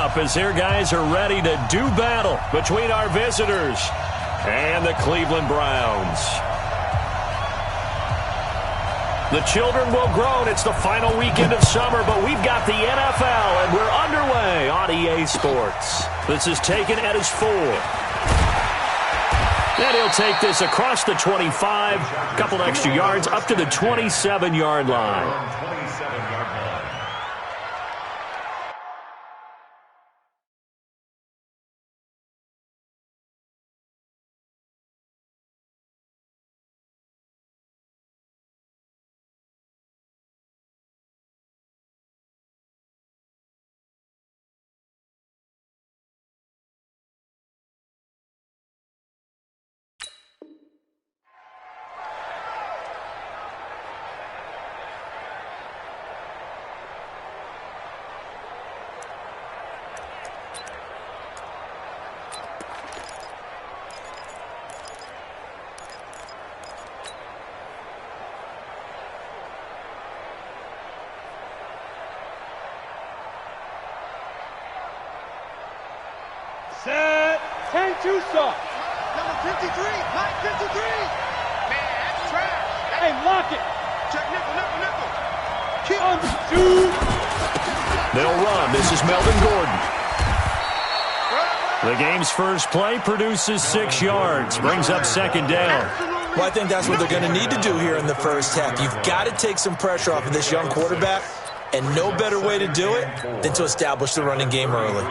up as their guys are ready to do battle between our visitors and the Cleveland Browns. The children will groan. It's the final weekend of summer, but we've got the NFL, and we're underway on EA Sports. This is taken at his 4. And he'll take this across the 25, a couple extra yards, up to the 27-yard line. Set. 10-2 stop. Number 53. Mike 53. Man, that's trash. Hey, lock it. Check nickel. Keep on the 2. They'll run. This is Melvin Gordon. The game's first play produces 6 yards. Brings up second down. Well, I think that's what they're going to need to do here in the first half. You've got to take some pressure off of this young quarterback, and no better way to do it than to establish the running game early.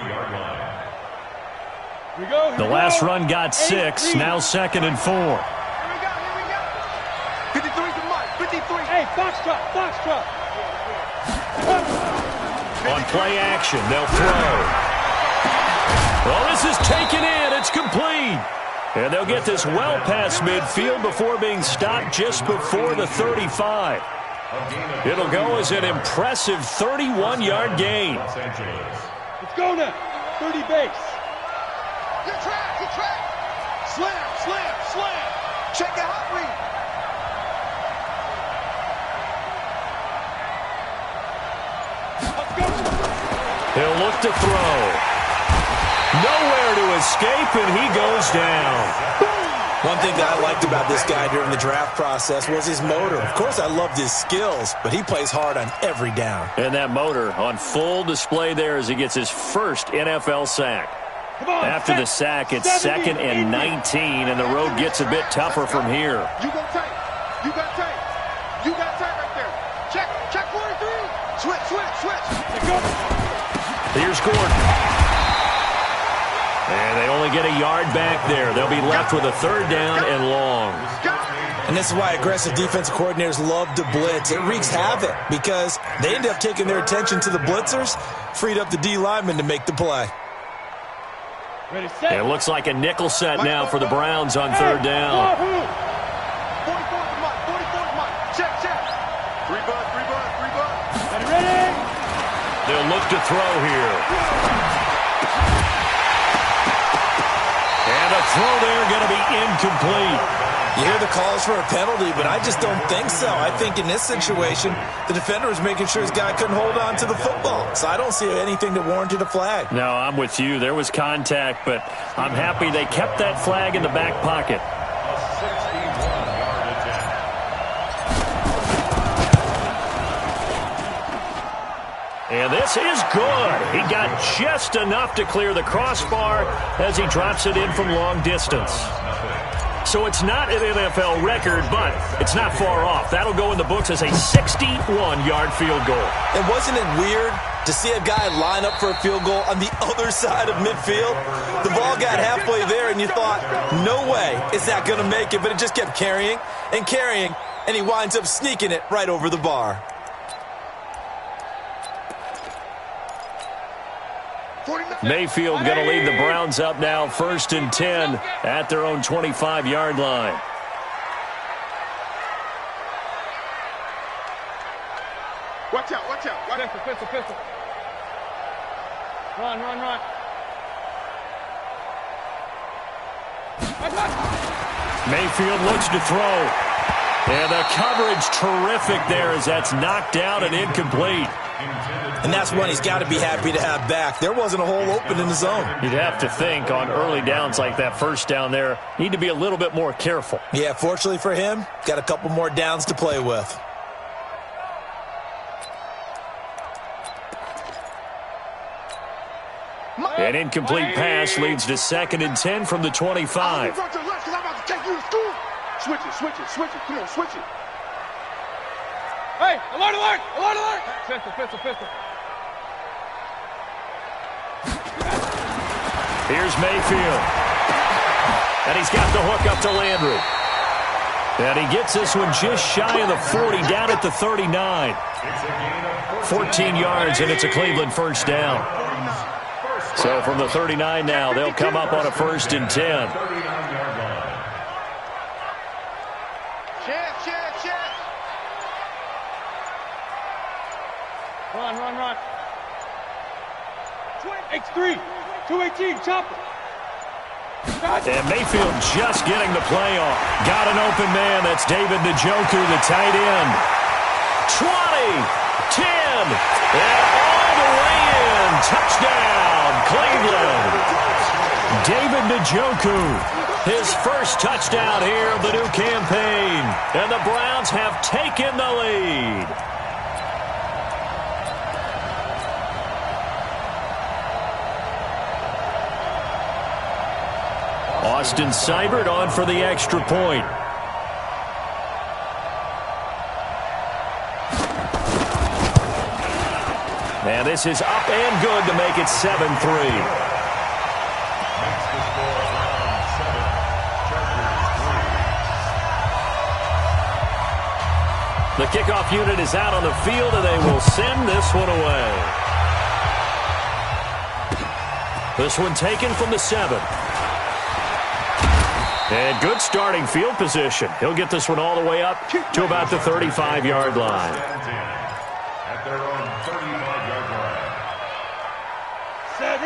The last run got 6, now second and 4. Here we go. 53 to Mike, 53. Hey, foxtrot. On play action, they'll throw. Well, this is taken in. It's complete. And they'll get this well past midfield before being stopped just before the 35. It'll go as an impressive 31-yard gain. Let's go now. 30 base. Good track. Slam. Check the hot read. Let's go. He'll look to throw. Nowhere to escape, and he goes down. One thing that I liked about this guy during the draft process was his motor. Of course, I loved his skills, but he plays hard on every down. And that motor on full display there as he gets his first NFL sack. After the sack, it's 2nd and 19, and the road gets a bit tougher from here. You got tape right there. Check 43. Switch. Here's Gordon. And they only get a yard back there. They'll be left with a 3rd down and long. And this is why aggressive defensive coordinators love to blitz. It wreaks havoc because they end up taking their attention to the blitzers, freed up the D lineman to make the play. Ready, set. It looks like a nickel set now for the Browns on 3rd down. 44 to Mike. Check. 3 bud. Ready. They'll look to throw here. And a throw there going to be incomplete. You hear the calls for a penalty, but I just don't think so. I think in this situation, the defender was making sure his guy couldn't hold on to the football. So I don't see anything that warranted a flag. No, I'm with you. There was contact, but I'm happy they kept that flag in the back pocket. And this is good. He got just enough to clear the crossbar as he drops it in from long distance. So it's not an NFL record, but it's not far off. That'll go in the books as a 61-yard field goal. And wasn't it weird to see a guy line up for a field goal on the other side of midfield? The ball got halfway there, and you thought, no way is that going to make it, but it just kept carrying, and he winds up sneaking it right over the bar. Mayfield going to lead the Browns up now 1st and 10 at their own 25-yard line. Watch out. Pistol. Run. Mayfield looks to throw. And the coverage terrific there as that's knocked down and incomplete. And that's one he's got to be happy to have back. There wasn't a hole open in the zone. You'd have to think on early downs like that first down there, need to be a little bit more careful. Yeah, fortunately for him, got a couple more downs to play with. An incomplete pass leads to 2nd and 10 from the 25. Switch it. Come on, switch it. Hey, alert, alert, alert, alert. Pistol. Here's Mayfield. And he's got the hook up to Landry. And he gets this one just shy of the 40, down at the 39. 14 yards, and it's a Cleveland first down. So from the 39 now, they'll come up on a 1st and 10. Check. Run. X3, 218, chopper. And Mayfield just getting the play off. Got an open man. That's David Njoku, the tight end. 20, 10, and all the way in. Touchdown, Cleveland. David Njoku, his first touchdown here of the new campaign. And the Browns have taken the lead. Austin Seibert on for the extra point. And this is up and good to make it 7-3. The kickoff unit is out on the field, and they will send this one away. This one taken from the 7. And good starting field position. He'll get this one all the way up to about the 35-yard line.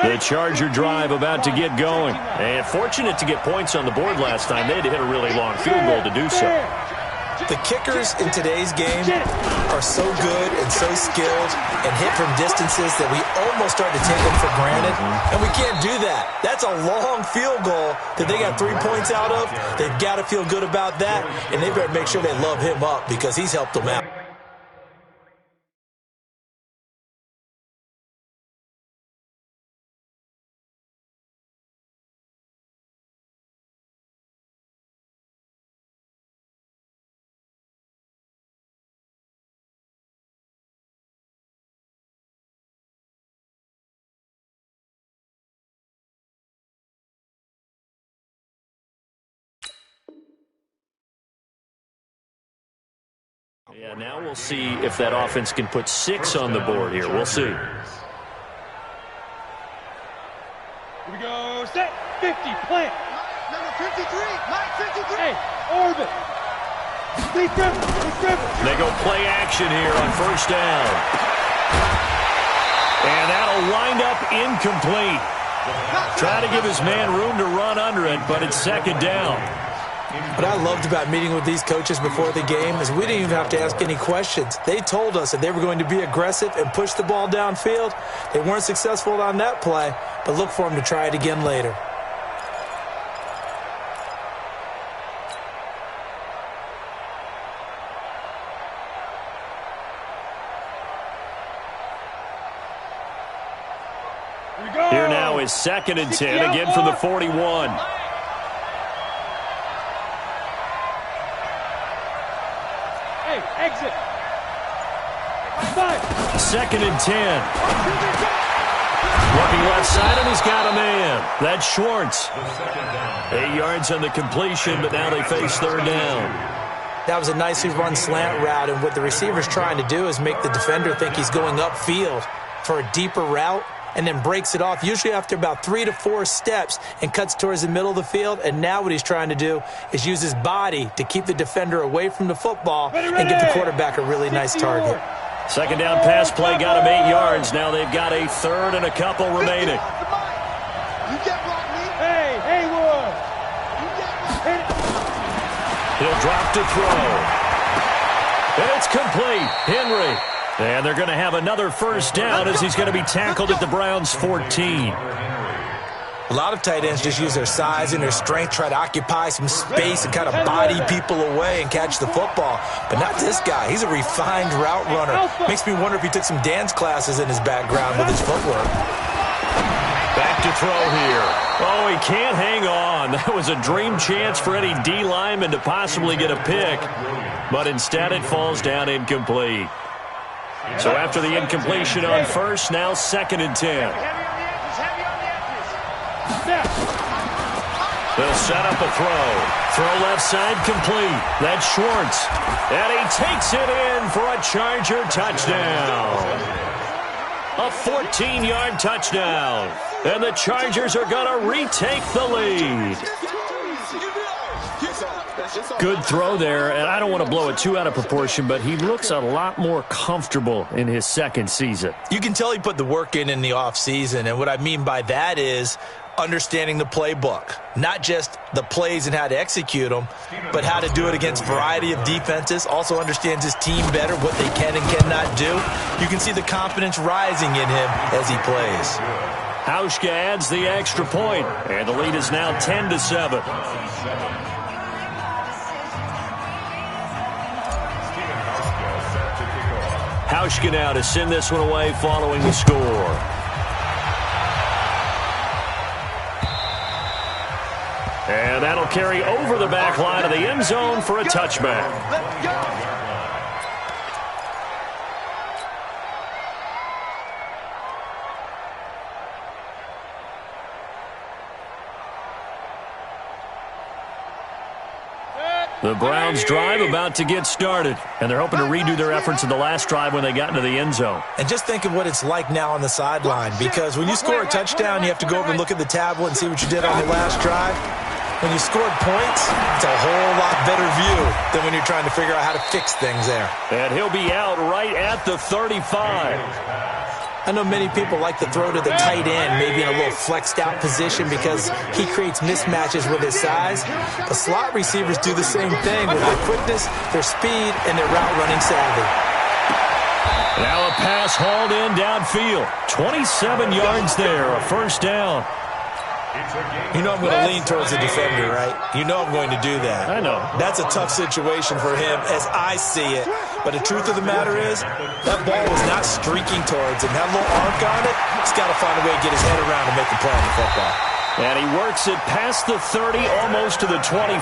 The Charger drive about to get going. And fortunate to get points on the board last time. They had to hit a really long field goal to do so. The kickers in today's game are so good and so skilled and hit from distances that we almost start to take them for granted. And we can't do that. That's a long field goal that they got 3 points out of. They've got to feel good about that, and they better make sure they love him up because he's helped them out. Yeah, now we'll see if that offense can put 6 on the board here. We'll see. Here we go. Set. 50. Plant. Number 53. Mike 53. Hey, orbit. Deep river. They go play action here on first down. And that'll wind up incomplete. Trying to give his man room to run under it, but it's 2nd down. What I loved about meeting with these coaches before the game is we didn't even have to ask any questions. They told us that they were going to be aggressive and push the ball downfield. They weren't successful on that play, but look for them to try it again later. Here now is 2nd and 10, again from the 41. Exit. 2nd and 10. Looking left side, and he's got a man. That's Schwartz. 8 yards on the completion, but now they face 3rd down. That was a nicely run slant route, and what the receiver's trying to do is make the defender think he's going upfield for a deeper route, and then breaks it off, usually after about 3 to 4 steps, and cuts towards the middle of the field. And now what he's trying to do is use his body to keep the defender away from the football and give the quarterback a really nice target. 2nd down pass play got him 8 yards. Now they've got a 3rd and a couple remaining. Hey, Haywood. He'll drop to throw. And it's complete. Henry. And they're going to have another first down as he's going to be tackled at the Browns' 14. A lot of tight ends just use their size and their strength, try to occupy some space and kind of body people away and catch the football. But not this guy. He's a refined route runner. Makes me wonder if he took some dance classes in his background with his footwork. Back to throw here. Oh, he can't hang on. That was a dream chance for any D lineman to possibly get a pick. But instead it falls down incomplete. So after the incompletion on first, now 2nd and 10. They'll set up a throw. Throw left side complete. That's Schwartz. And he takes it in for a Charger touchdown. A 14-yard touchdown. And the Chargers are going to retake the lead. Good throw there, and I don't want to blow it too out of proportion, but he looks a lot more comfortable in his second season. You can tell he put the work in the offseason, and what I mean by that is understanding the playbook. Not just the plays and how to execute them, but how to do it against a variety of defenses. Also understands his team better, what they can and cannot do. You can see the confidence rising in him as he plays. Hauschka adds the extra point, and the lead is now 10-7. Hauschka now to send this one away following the score. And that'll carry over the back line of the end zone for a touchback. The Browns drive about to get started, and they're hoping to redo their efforts in the last drive when they got into the end zone. And just think of what it's like now on the sideline, because when you score a touchdown, you have to go over and look at the tablet and see what you did on the last drive. When you scored points, it's a whole lot better view than when you're trying to figure out how to fix things there. And he'll be out right at the 35. I know many people like to throw to the tight end, maybe in a little flexed out position because he creates mismatches with his size. The slot receivers do the same thing with their quickness, their speed, and their route running savvy. Now a pass hauled in downfield. 27 yards there, a first down. You know I'm going to lean towards the defender, right? You know I'm going to do that. I know. That's a tough situation for him as I see it. But the truth of the matter is, that ball was not streaking towards him. That little arc on it, he's got to find a way to get his head around and make the play on the football. And he works it past the 30, almost to the 25.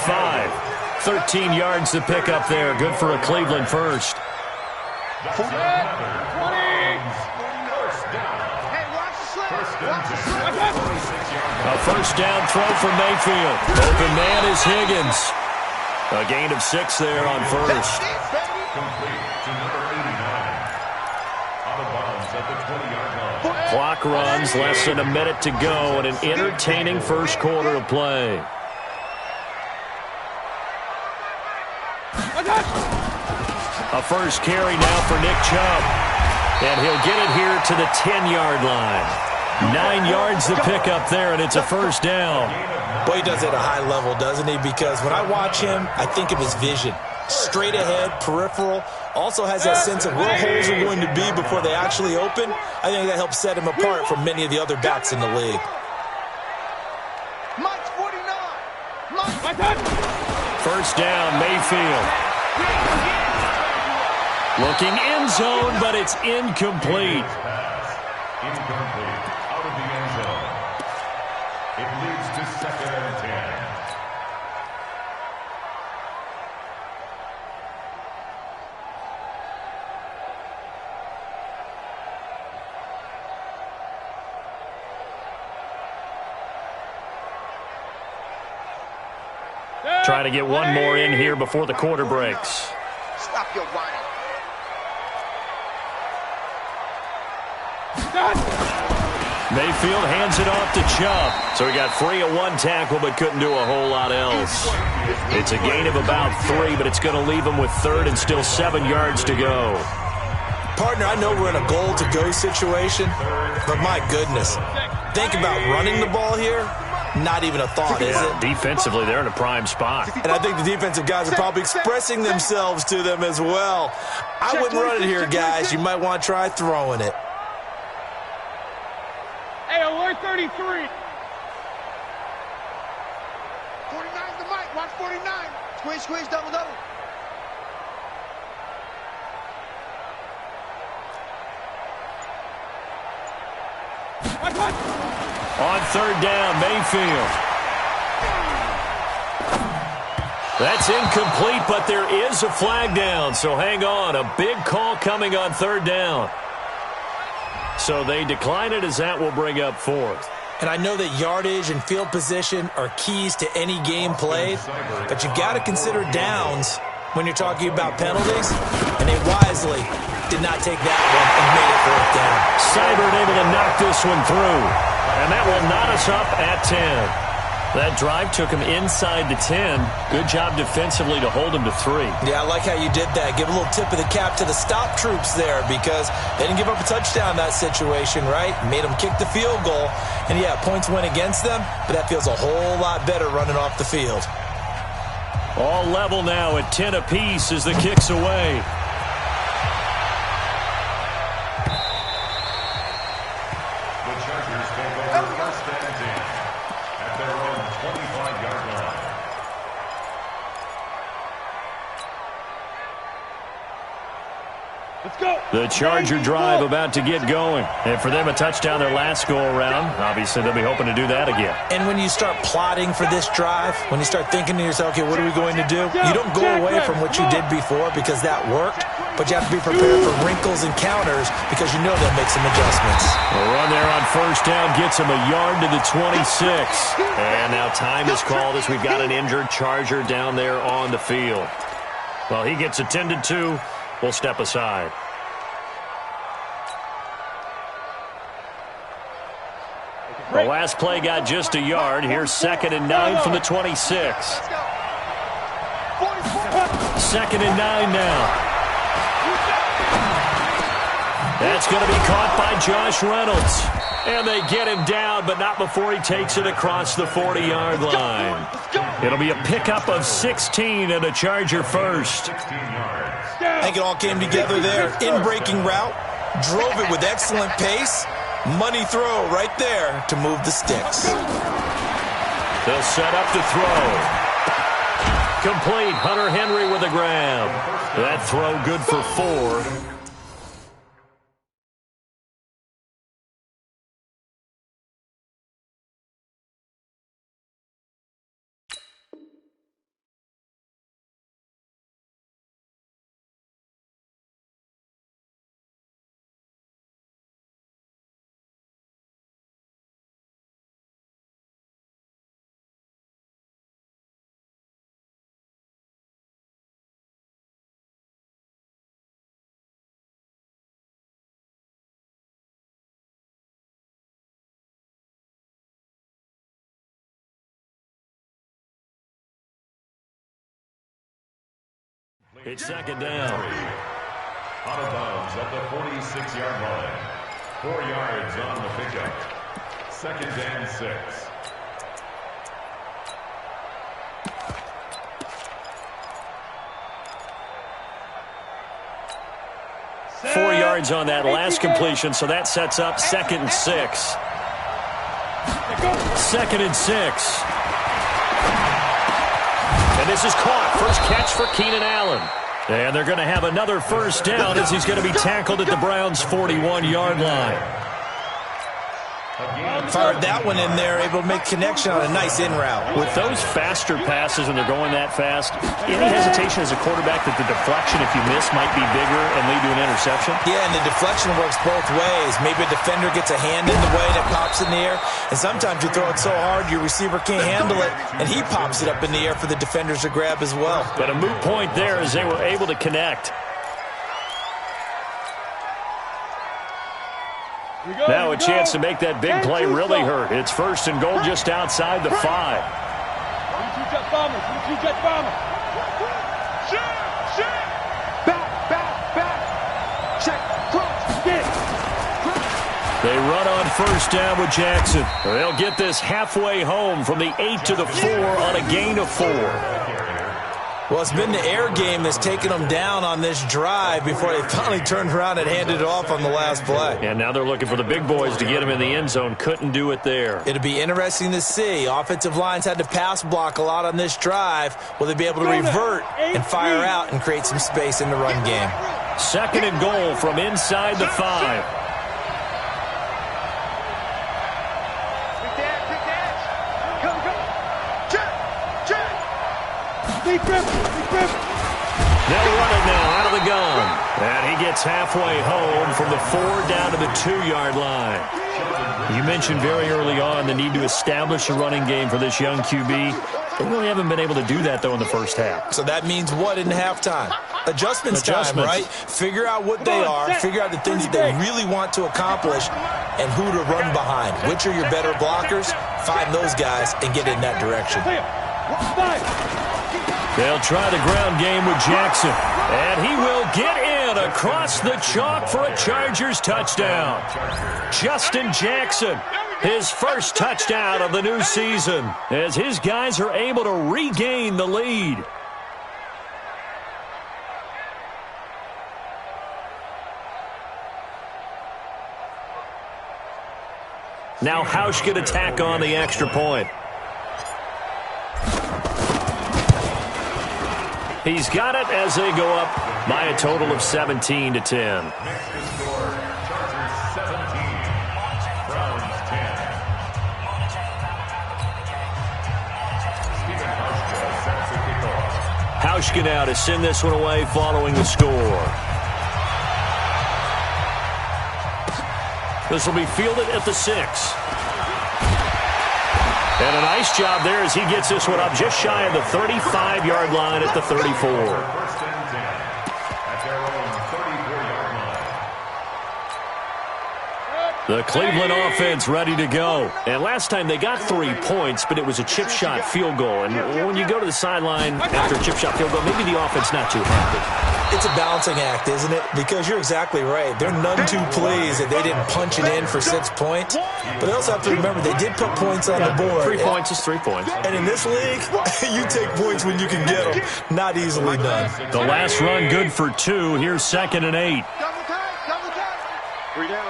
13 yards to pick up there. Good for a Cleveland first. A first down throw for Mayfield. Open man is Higgins. A gain of 6 there on first. Clock runs, less than a minute to go, and an entertaining first quarter of play. A first carry now for Nick Chubb. And he'll get it here to the 10-yard line. 9 yards to pick up there, and it's a first down. Boy, he does it at a high level, doesn't he? Because when I watch him, I think of his vision. Straight ahead, peripheral. Also has that sense of where holes are going to be before they actually open. I think that helps set him apart from many of the other backs in the league. First down, Mayfield. Looking end zone, but it's incomplete. Out of the end zone. It leads to 2nd and 10. Trying to get one more in here before the quarter breaks. Stop your whining. Mayfield hands it off to Chubb. So he got free of one tackle but couldn't do a whole lot else. It's a gain of about 3, but it's going to leave him with 3rd and still 7 yards to go. Partner, I know we're in a goal-to-go situation, but my goodness. Think about running the ball here. not even a thought, is it? Defensively, they're in a prime spot. And I think the defensive guys are probably expressing themselves to them as well. I wouldn't run it here, guys. You might want to try throwing it. Hey, alert 33. 49's the mic. Watch 49. Squeeze, squeeze, double, double. On third down, Mayfield. That's incomplete, but there is a flag down, so hang on. A big call coming on third down. So they decline it, as that will bring up fourth. And I know that yardage and field position are keys to any game played, but you've got to consider downs when you're talking about penalties, and they wisely did not take that one and made it fourth down. Seibert able to knock this one through, and that will knot us up at 10. That drive took him inside the 10. Good job defensively to hold him to 3. Yeah, I like how you did that. Give a little tip of the cap to the stop troops there, because they didn't give up a touchdown in that situation, right? Made them kick the field goal. And, yeah, points went against them, but that feels a whole lot better running off the field. All level now at 10 apiece as the kick's away. The Chargers take over first and 10 at their own 25-yard line. Let's go. The Charger drive about to get going. And for them, a touchdown their last go-around. Obviously, they'll be hoping to do that again. And when you start plotting for this drive, when you start thinking to yourself, okay, what are we going to do? You don't go away from what you did before because that worked, but you have to be prepared for wrinkles and counters because you know they'll make some adjustments. A run there on first down gets him a yard to the 26. And now time is called as we've got an injured Charger down there on the field. Well, he gets attended to. We'll step aside. The last play got just a yard. Here's 2nd and 9 from the 26. 2nd and 9 now. That's going to be caught by Josh Reynolds. And they get him down, but not before he takes it across the 40-yard line. It'll be a pickup of 16 and a Charger first. 16 yards. I think it all came together there. In-breaking route, drove it with excellent pace. Money throw right there to move the sticks. They'll set up the throw. Complete. Hunter Henry with a grab. That throw good for 4. It's 2nd down. Out of bounds at the 46-yard line. 4 yards on the pickup. 2nd and 6. Four yards on that last completion, so that sets up 2nd and 6. 2nd and 6. And this is caught. First catch for Keenan Allen. And they're going to have another first down as he's going to be tackled at the Browns' 41-yard line. Fired that one in there, able to make connection on a nice in route. With those faster passes when they're going that fast, any hesitation as a quarterback that the deflection, if you miss, might be bigger and lead to an interception? Yeah, and the deflection works both ways. Maybe a defender gets a hand in the way that pops in the air, and sometimes you throw it so hard your receiver can't handle it, and he pops it up in the air for the defenders to grab as well. But a moot point there as they were able to connect. Now a chance to make that big play really hurt. It's 1st and goal just outside the 5. Jet bomber. Back. Check. Cross. Get. They run on first down with Jackson. They'll get this halfway home from the 8 to the 4 on a gain of 4. Well, it's been the air game that's taken them down on this drive before they finally turned around and handed it off on the last play. And now they're looking for the big boys to get them in the end zone. Couldn't do it there. It'll be interesting to see. Offensive lines had to pass block a lot on this drive. Will they be able to revert and fire out and create some space in the run game? Second and goal from inside the 5. They'll run it now out of the gun. And he gets halfway home from the 4 down to the 2-yard line. You mentioned very early on the need to establish a running game for this young QB. They really haven't been able to do that, though, in the first half. So that means what in halftime? Adjustments time, right? Figure out what they are, figure out the things that they really want to accomplish, and who to run behind. Which are your better blockers? Find those guys and get in that direction. They'll try the ground game with Jackson. And he will get in across the chalk for a Chargers touchdown. Justin Jackson, his first touchdown of the new season, as his guys are able to regain the lead. Now Hausch can attack on the extra point. He's got it as they go up by a total of 17 to 10. Hauschka now to send this one away following the score. This will be fielded at the 6. And a nice job there as he gets this one up just shy of the 35-yard line at the 34. The Cleveland offense ready to go. And last time they got 3 points, but it was a chip shot field goal. And when you go to the sideline after a chip shot field goal, maybe the offense not too happy. It's a balancing act, isn't it? Because you're exactly right. They're none too pleased that they didn't punch it in for 6 points. But they also have to remember they did put points on the board. 3 points is 3 points. And in this league, you take points when you can get them. Not easily done. The last run good for 2. Here's 2nd and 8. Three down.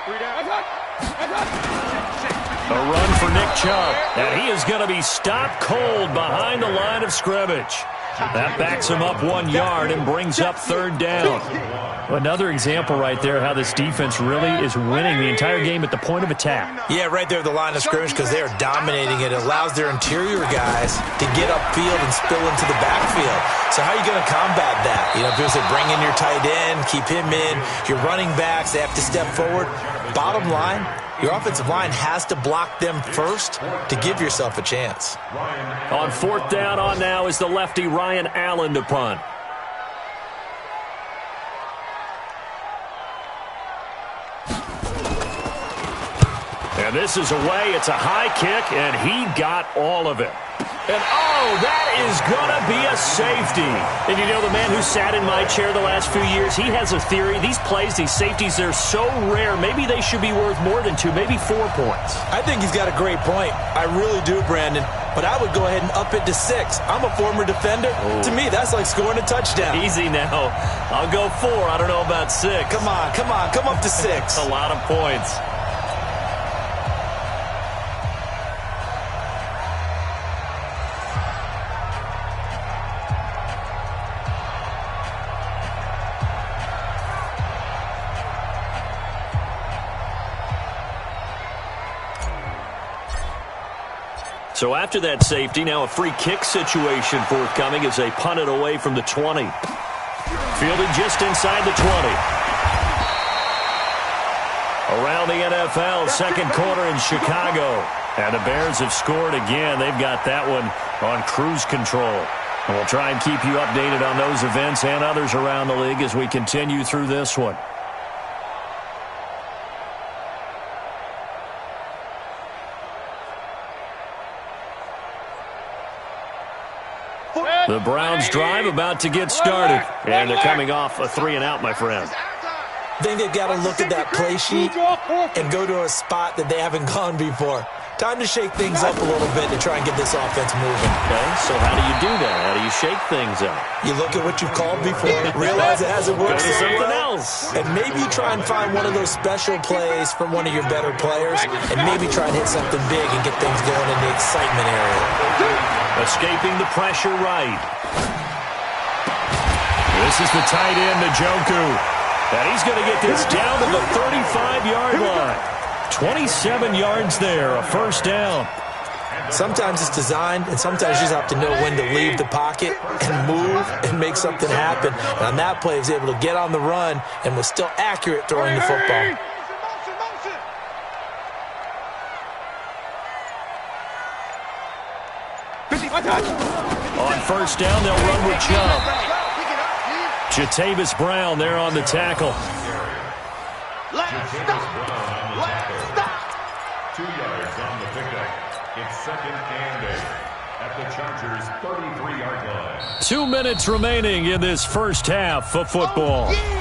A run for Nick Chubb, and he is going to be stopped cold behind the line of scrimmage. That backs him up 1 yard and brings up 3rd down. Another example right there how this defense really is winning the entire game at the point of attack. Yeah, right there at the line of scrimmage because they are dominating it. It allows their interior guys to get upfield and spill into the backfield. So how are you going to combat that? You know, if you bring in your tight end, keep him in, your running backs, they have to step forward. Bottom line, your offensive line has to block them first to give yourself a chance. On 4th down on now is the lefty Ryan Allen to punt. And this is away. It's a high kick, and he got all of it. And, oh, that is going to be a safety. And, you know, the man who sat in my chair the last few years, he has a theory. These plays, these safeties, they're so rare. Maybe they should be worth more than 2, maybe 4 points. I think he's got a great point. I really do, Brandon. But I would go ahead and up it to 6. I'm a former defender. Oh. To me, that's like scoring a touchdown. Easy now. I'll go 4. I don't know about 6. Come on. Come up to 6. That's a lot of points. So after that safety, now a free kick situation forthcoming as they punt it away from the 20. Fielded just inside the 20. Around the NFL, 2nd quarter in Chicago. And the Bears have scored again. They've got that one on cruise control. And we'll try and keep you updated on those events and others around the league as we continue through this one. The Browns drive about to get started. And they're coming off a 3-and-out, my friend. I think they've got to look at that play sheet and go to a spot that they haven't gone before. Time to shake things up a little bit to try and get this offense moving. Okay, so how do you do that? How do you shake things up? You look at what you've called before, realize it hasn't worked Go to something well, else. and maybe you try and find one of those special plays from one of your better players, and maybe try and hit something big and get things going in the excitement area. Escaping the pressure right. This is the tight end, Njoku. And he's going to get this down to the 35-yard line. 27 yards there, a first down. Sometimes it's designed, and sometimes you just have to know when to leave the pocket and move and make something happen. And on that play, he was able to get on the run and was still accurate throwing the football. On first down, they'll run with Chubb. Jatavis Brown there on the tackle. Let's stop. 2 yards on the pickup. It's second and 8 at the Chargers' 33-yard line. 2 minutes remaining in this first half of football. Oh, yeah.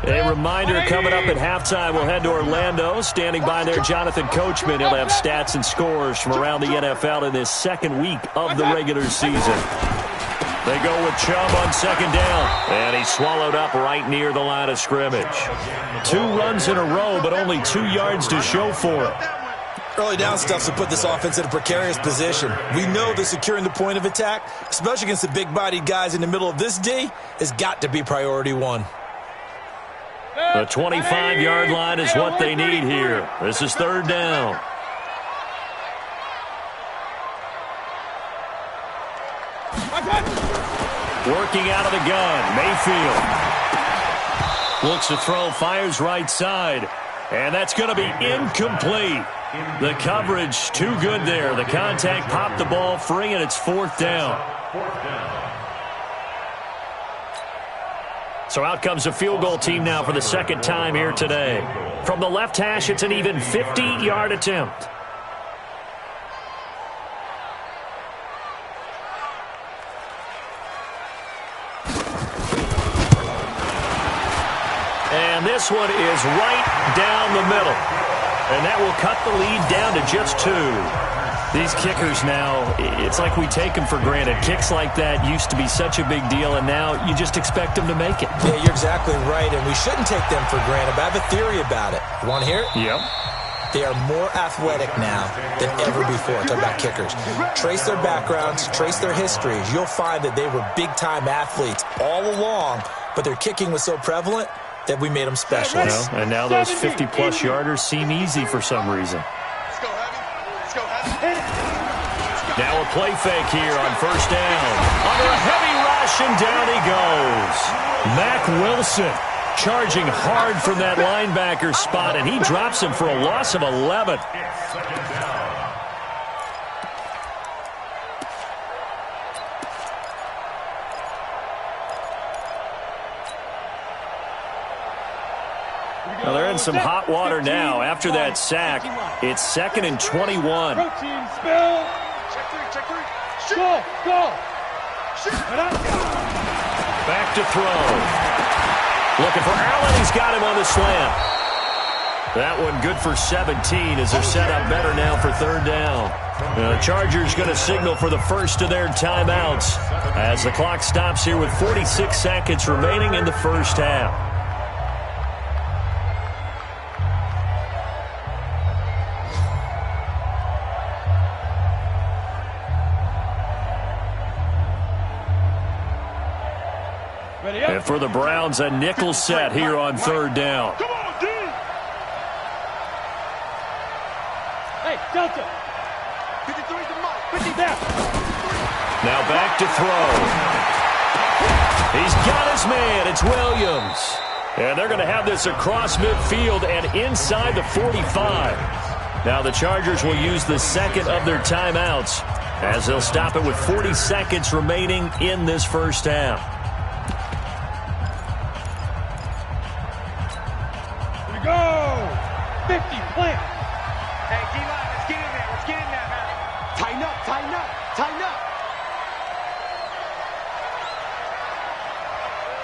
A reminder coming up at halftime, we'll head to Orlando. Standing by there, Jonathan Coachman. He'll have stats and scores from around the NFL in this second week of the regular season. They go with Chubb on second down, and he's swallowed up right near the line of scrimmage. 2 runs in a row, but only 2 yards to show for it. Early down stuff to put this offense in a precarious position. We know that securing the point of attack, especially against the big-bodied guys in the middle of this D, has got to be priority one. The 25-yard line is what they need here. This is third down. Working out of the gun, Mayfield. Looks to throw, fires right side. And that's going to be incomplete. The coverage too good there. The contact popped the ball free, and it's fourth down. So out comes a field goal team now for the second time here today. From the left hash, it's an even 50-yard attempt. And this one is right down the middle. And that will cut the lead down to just 2. These kickers now, it's like we take them for granted. Kicks like that used to be such a big deal, and now you just expect them to make it. Yeah, you're exactly right, and we shouldn't take them for granted, but I have a theory about it. You want to hear it? Yep. They are more athletic now than ever before. Talk about kickers. Trace their backgrounds, trace their histories. You'll find that they were big-time athletes all along, but their kicking was so prevalent that we made them specialists. You know, and now those 50-plus yarders seem easy for some reason. Now a play fake here on first down. Under a heavy rush, and down he goes. Mack Wilson charging hard from that linebacker spot, and he drops him for a loss of 11. Well, they're in some hot water now. After that sack, it's 2nd and 21. Protein spill. Check 3. Go. Back to throw. Looking for Allen. He's got him on the slant. That one good for 17 as they're set up better now for third down. The Chargers going to signal for the first of their timeouts as the clock stops here with 46 seconds remaining in the first half. And for the Browns, a nickel set here on third down. Come on, D. Hey, Delta. 53's the mark. 50 down. Now back to throw. He's got his man. It's Williams. And they're going to have this across midfield and inside the 45. Now the Chargers will use the second of their timeouts as they'll stop it with 40 seconds remaining in this first half. Go! 50, plant. Hey, D-line, let's get in there. Let's get in there, man. Tighten up, tighten up, tighten up.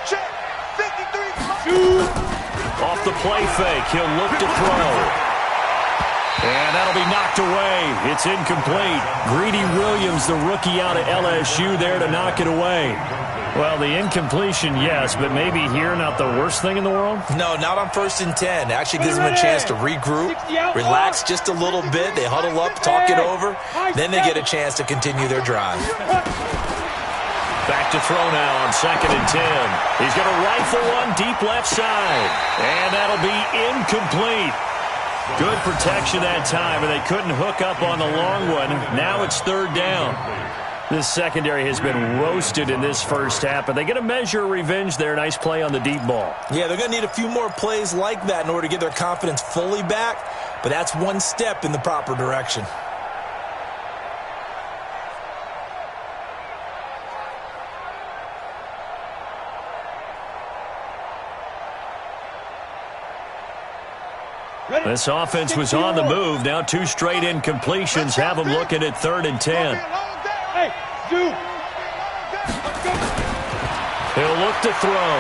Check. 53. Shoot. Off the play fake, he'll look to throw. And that'll be knocked away. It's incomplete. Greedy Williams, the rookie out of LSU, there to knock it away. Well, the incompletion, yes, but maybe here not the worst thing in the world? No, not on 1st and 10. Actually gives them a chance to regroup, relax just a little bit. They huddle up, talk it over. Then they get a chance to continue their drive. Back to throw now on 2nd and 10. He's going to rifle one deep left side. And that'll be incomplete. Good protection that time, and they couldn't hook up on the long one. Now it's 3rd down. This secondary has been roasted in this first half, but they get a measure of revenge there. Nice play on the deep ball. Yeah, they're going to need a few more plays like that in order to get their confidence fully back, but that's one step in the proper direction. This offense was on the move. Now 2 straight incompletions have them looking at 3rd and 10. Hey, Stu. He'll look to throw.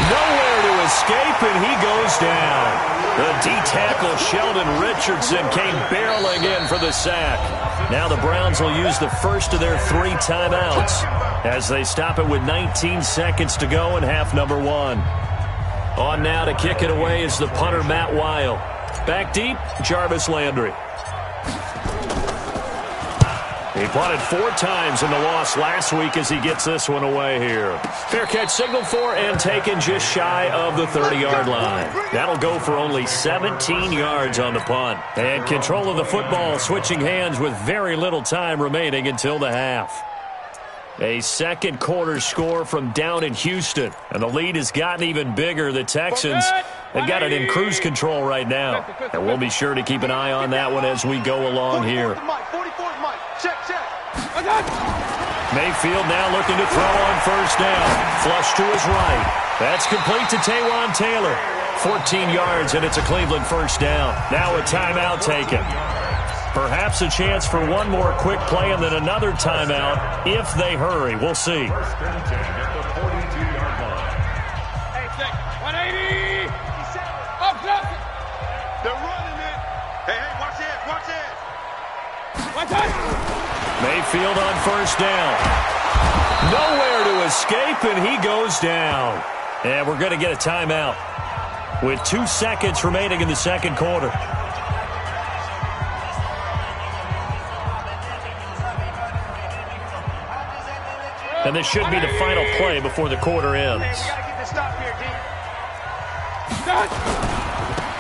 Nowhere to escape, and he goes down. The D-tackle Sheldon Richardson came barreling in for the sack. Now the Browns will use the first of their 3 timeouts as they stop it with 19 seconds to go in half number 1. On now to kick it away is the punter, Matt Weil. Back deep, Jarvis Landry. He punted 4 times in the loss last week as he gets this one away here. Fair catch signaled for and taken just shy of the 30-yard line. That'll go for only 17 yards on the punt. And control of the football switching hands with very little time remaining until the half. A second quarter score from down in Houston. And the lead has gotten even bigger. The Texans, they've got it in cruise control right now. And we'll be sure to keep an eye on that one as we go along here. Mayfield now looking to throw on 1st down. Flush to his right. That's complete to Taywan Taylor. 14 yards, and it's a Cleveland 1st down. Now a timeout taken. Perhaps a chance for one more quick play and then another timeout if they hurry. We'll see. 1st and 10 at the 42-yard line. Hey, 180. Up, close. They're running it. Hey, watch it, watch it. Watch it. Mayfield on 1st down. Nowhere to escape, and he goes down. And we're going to get a timeout with 2 seconds remaining in the second quarter. And this should be the final play before the quarter ends.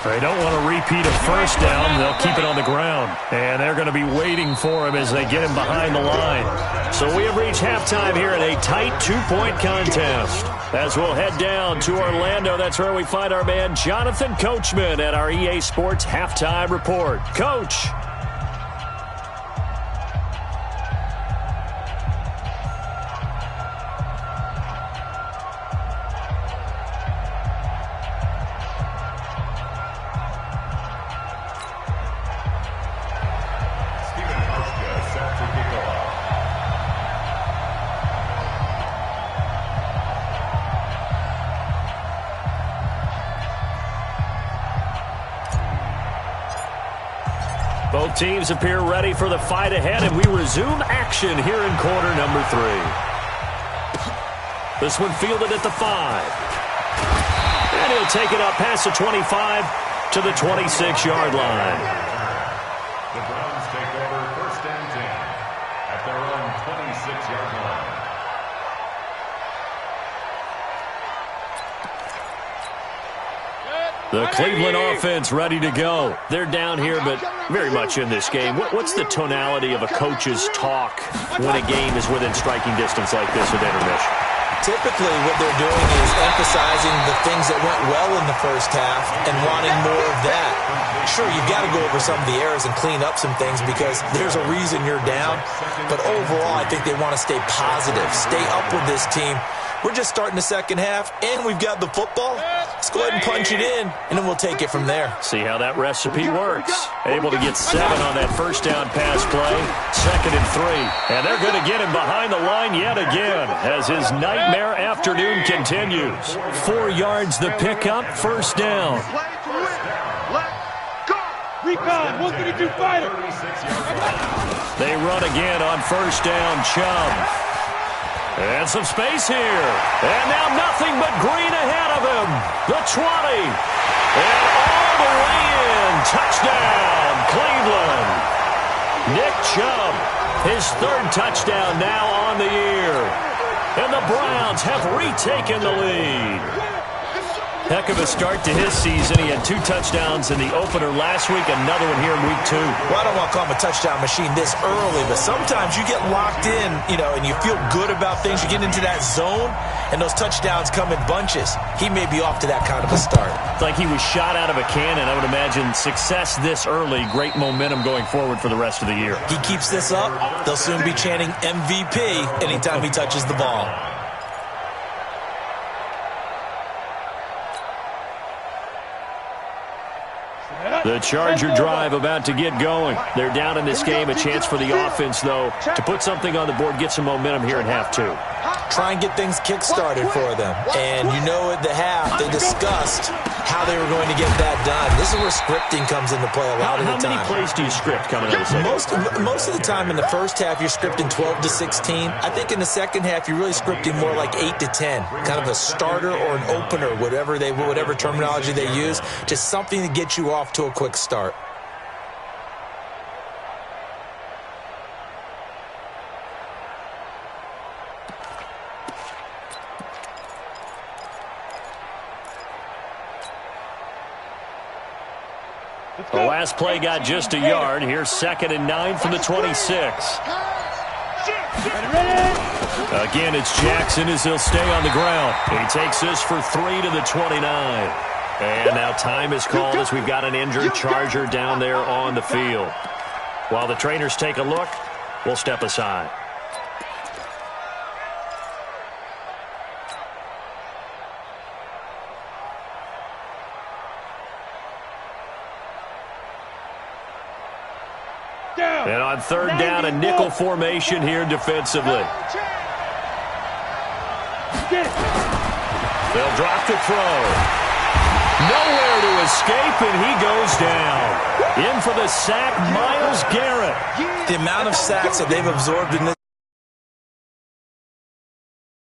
They don't want to repeat a 1st down. They'll keep it on the ground. And they're going to be waiting for him as they get him behind the line. So we have reached halftime here in a tight 2-point contest. As we'll head down to Orlando, that's where we find our man Jonathan Coachman at our EA Sports Halftime Report. Coach. Both teams appear ready for the fight ahead, and we resume action here in quarter number 3. This one fielded at the 5. And he'll take it up past the 25 to the 26-yard line. The Browns take over 1st and 10 at their own 26-yard line. The Cleveland offense ready to go. They're down here, but very much in this game. What's the tonality of a coach's talk when a game is within striking distance like this at intermission? Typically, what they're doing is emphasizing the things that went well in the first half and wanting more of that. Sure, you've got to go over some of the errors and clean up some things because there's a reason you're down. But overall, I think they want to stay positive, stay up with this team. We're just starting the second half, and we've got the football. Let's go ahead and punch it in, and then we'll take it from there. See how that recipe works. Able to get 7 on that first down pass play. 2nd and 3. And they're going to get him behind the line yet again as his nightmare afternoon continues. 4 yards the pickup, first down. Recon, 132 fighter. They run again on first down, Chubb. And some space here. And now nothing but green ahead of him. The 20. And all the way in. Touchdown, Cleveland. Nick Chubb, his 3rd touchdown now on the year. And the Browns have retaken the lead. Heck of a start to his season. He had 2 touchdowns in the opener last week, another one here in week 2. Well, I don't want to call him a touchdown machine this early, but sometimes you get locked in, and you feel good about things. You get into that zone, and those touchdowns come in bunches. He may be off to that kind of a start. It's like he was shot out of a cannon. I would imagine success this early, great momentum going forward for the rest of the year. He keeps this up, they'll soon be chanting MVP anytime he touches the ball. The Charger drive about to get going. They're down in this game. A chance for the offense, though, to put something on the board, get some momentum here in half 2. Try and get things kick-started for them. And at the half, they discussed how they were going to get that done. This is where scripting comes into play a lot of the time. How many plays do you script coming out of the second? Most of the time in the first half, you're scripting 12 to 16. I think in the second half, you're really scripting more like 8 to 10. Kind of a starter or an opener, whatever terminology they use. Just something to get you off to a quick start. The last play got just a yard. Here's 2nd and 9 from the 26. Again, it's Jackson as he'll stay on the ground. He takes this for 3 to the 29. And now time is called as we've got an injured Charger down there on the field. While the trainers take a look, we'll step aside. And on 3rd down, a nickel formation here defensively. They'll drop the throw. Nowhere to escape, and he goes down. In for the sack, Myles Garrett. The amount of sacks that they've absorbed in this